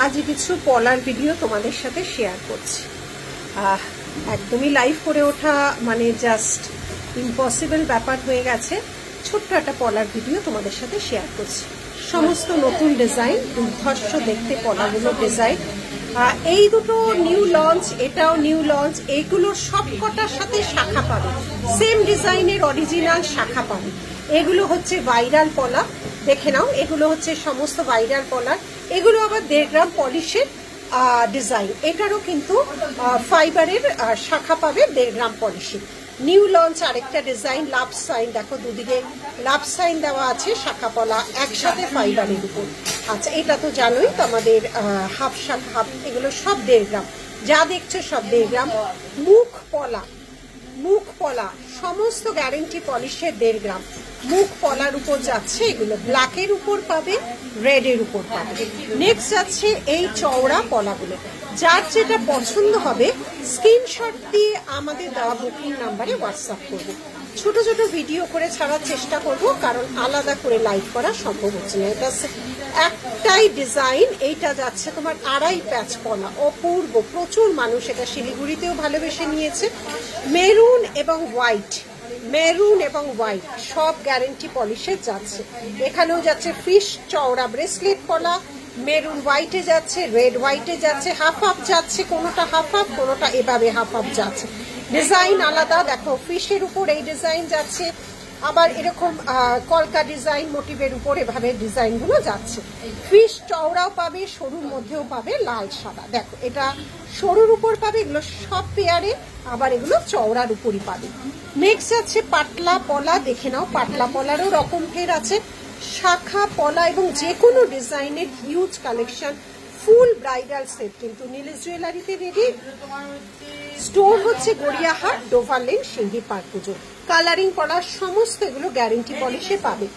আজ কিছু পলার ভিডিও তোমাদের সাথে শেয়ার করছি। একদমই লাইভ করে ওঠা মানে জাস্ট ইম্পসিবল ব্যাপার হয়ে গেছে। ছোট্ট একটা পলার ভিডিও তোমাদের সাথে শেয়ার করছি। সমস্ত নতুন ডিজাইন, দুর্ধর্ষ দেখতে পলাগুলো ডিজাইন। এই দুটো নিউ লঞ্চ, এটাও নিউ লঞ্চ। এইগুলোর সব কটার সাথে শাখা পাবে, সেম ডিজাইনের অরিজিনাল শাখা পাবে। এগুলো হচ্ছে ভাইরাল পলা, দেখে নাও। এগুলো হচ্ছে সমস্ত ভাইরাল পলার। এগুলো আবার 1.5 গ্রাম পলিশের ডিজাইন। এটারও কিন্তু ফাইবারের শাখা পাবে 1.5 গ্রাম পলিশের। নিউ লঞ্চ আরেকটা ডিজাইন, লাভ সাইন। দেখো দুদিকে লাভ সাইন দেওয়া আছে, শাখা পলা একসাথে ফাইবারের উপর। আচ্ছা, এটা তো জানোই তো আমাদের হাফ শাখা হাফ, এগুলো সব 1.5 গ্রাম। যা দেখছো সব 1.5 গ্রাম। মুখ পলা সমস্ত গ্যারেন্টি পলিশের 1.5 গ্রাম। মুখ পলার উপর যাচ্ছে, এগুলো ব্ল্যাকের উপর পাবে, রেডের উপর পাবে। নেক্সট যাচ্ছে এই চওড়া পলাগুলো। যার যেটা পছন্দ হবে স্ক্রিনশট দিয়ে আমাদের দেওয়া বুকিং নাম্বারে হোয়াটসঅ্যাপ করবো। ছোট ছোট ভিডিও করে ছাড়ার চেষ্টা করব, কারণ আলাদা করে লাইভ করা সম্ভব হচ্ছে না। এটা একটাই ডিজাইন। এইটা যাচ্ছে তোমার 2.5 প্যাচ পলা, অপূর্ব। প্রচুর মানুষ এটা শিলিগুড়িতেও ভালোবেসে নিয়েছে। মেরুন এবং হোয়াইট, সব গ্যারেন্টি পলিশের যাচ্ছে। এখানেও যাচ্ছে ফিশ চওড়া ব্রেসলেট পলা, মেরুন হোয়াইটে যাচ্ছে, রেড হোয়াইটে যাচ্ছে, হাফ হাফ যাচ্ছে, কোনোটা হাফ হাফ, কোনোটা এভাবে হাফ হাফ যাচ্ছে। ডিজাইন আলাদা। দেখো ফিশের উপর এই ডিজাইন যাচ্ছে, আবার এরকম কলকা ডিজাইন মোটিভের উপর এভাবে ডিজাইনগুলো যাচ্ছে। ফিশ চওড়াও পাবে, সরুর মধ্যেও পাবে, লাল সাদা। দেখো এটা সরুর উপর পাবে, এগুলো সব পেয়ারে। আবার এগুলো চওড়ার উপরই পাবে। নেক্সট যাচ্ছে পাতলা পলা। দেখে নাও, পাতলা পলারও রকম ফের আছে, শাখা পলা এবং যে কোনো ডিজাইনের হিউজ কালেকশন। ফুল ব্রাইডাল সেট কিন্তু নীলেশ জুয়েলারিতে রেডি। স্টোর হচ্ছে Gariahat, Dover lane, Singhi park পুজো। কালারিং পলার সমস্ত এগুলো গ্যারেন্টি পলিশে পাবে।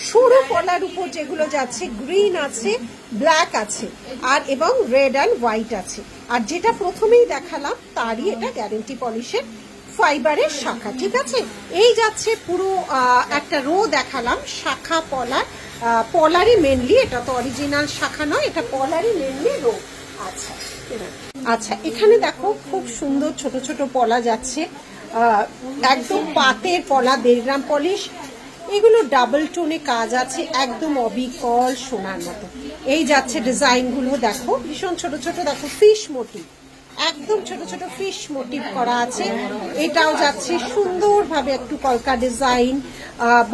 সরু পলার উপর যেগুলো যাচ্ছে, গ্রিন আছে, ব্ল্যাক আছে, আর এবং রেড অ্যান্ড হোয়াইট আছে। আর যেটা প্রথমেই দেখালাম তারই এটা গ্যারেন্টি পলিশের ফাইবারের শাখা। ঠিক আছে, এই যাচ্ছে পুরো একটা রো দেখালাম শাখা পলার। পলারই মেনলি, এটা তো অরিজিনাল শাখা নয়, এটা পলারই মেনলি রো। আচ্ছা, এখানে দেখো খুব সুন্দর ছোট ছোট পলা যাচ্ছে, একদম পাতের পলা, 1.5 গ্রাম পলিশ। এগুলো ডাবল টোনে কাজ আছে, একদম অবিকল সোনার মতো। এই যাচ্ছে ডিজাইনগুলো, দেখো ভীষণ ছোট ছোট। দেখো ফিশ মোটিভ, একদম ছোট ছোট ফিশ মোটিভ করা আছে। এটাও যাচ্ছে সুন্দরভাবে একটু কলকা ডিজাইন,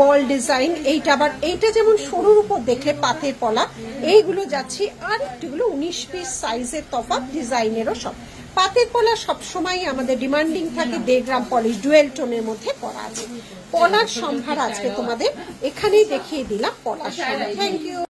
বল ডিজাইন। এইটা আবার এইটা যেমন সরুর উপর দেখলে পাতের পলা, এইগুলো যাচ্ছে আর একটুগুলো 19 পিস সাইজের তফাৎ, ডিজাইনেরও সব। পাতের পলা সবসময় আমাদের ডিমান্ডিং থাকে, 1.5 গ্রাম পলিশ ডুয়েল টোনের মধ্যে করা আছে। পলার সম্ভার আজকে তোমাদের এখানেই দেখিয়ে দিলাম পলার সম্ভার। Thank you.